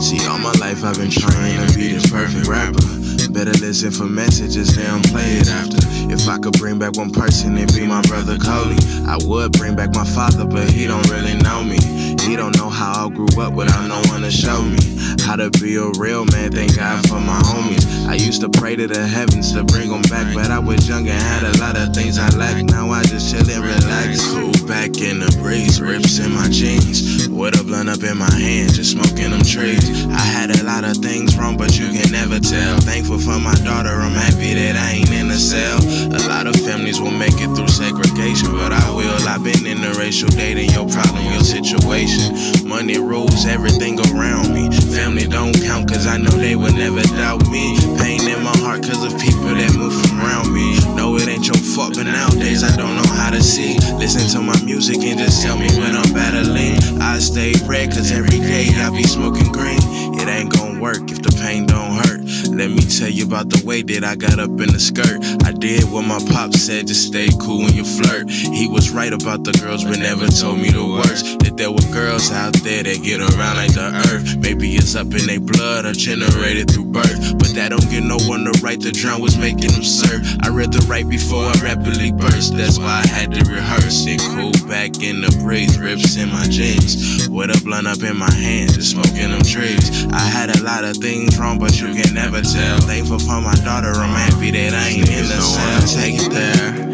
See, all my life I've been trying to be this perfect rapper. Better listen for messages, they don't play it after. If I could bring back one person, it'd be my brother Cody. I would bring back my father, but he don't really know me. He don't know how I grew up without no one to show me how to be a real man. Thank God for my homies. I used to pray to the heavens to bring them back, but I was young and had a lot of things I lacked. Now I just chill and relax. Cool back in the breeze, rips in my jeans, with a blunt up in my hand, just smoking them trees. I had a lot of things wrong, but you can never tell. Thankful for my daughter, I'm happy that I ain't in a cell. A lot of families will make it through segregation, but I will. I've been interracial dating, your problem, your situation. Money rules everything around me. Family don't count, cause I know they would never doubt me. Pain in my heart cause of people that move around me. No, it ain't your fault, but nowadays I don't know how to see. Listen to my music and just tell me when I'm battling. I stay red cause every day I be smoking green. It ain't gon' work if the pain don't hurt. Let me tell you about the way that I got up in the skirt. I did what my pop said, just stay cool when you flirt. He was right about the girls, but never told me the worst. That there were girls out there that get around like the earth. Maybe it's up in their blood or generated through birth, but that don't give no one the right to drown what's making them serve. I read the right before I rapidly burst. That's why I had to rehearse it. Cool back in the breeze, rips in my jeans, with a blunt up in my hand, just smoking them trees. I had a lot of things wrong, but you can never tell. Thankful for my daughter, I'm happy that I ain't in the cell. Take it there.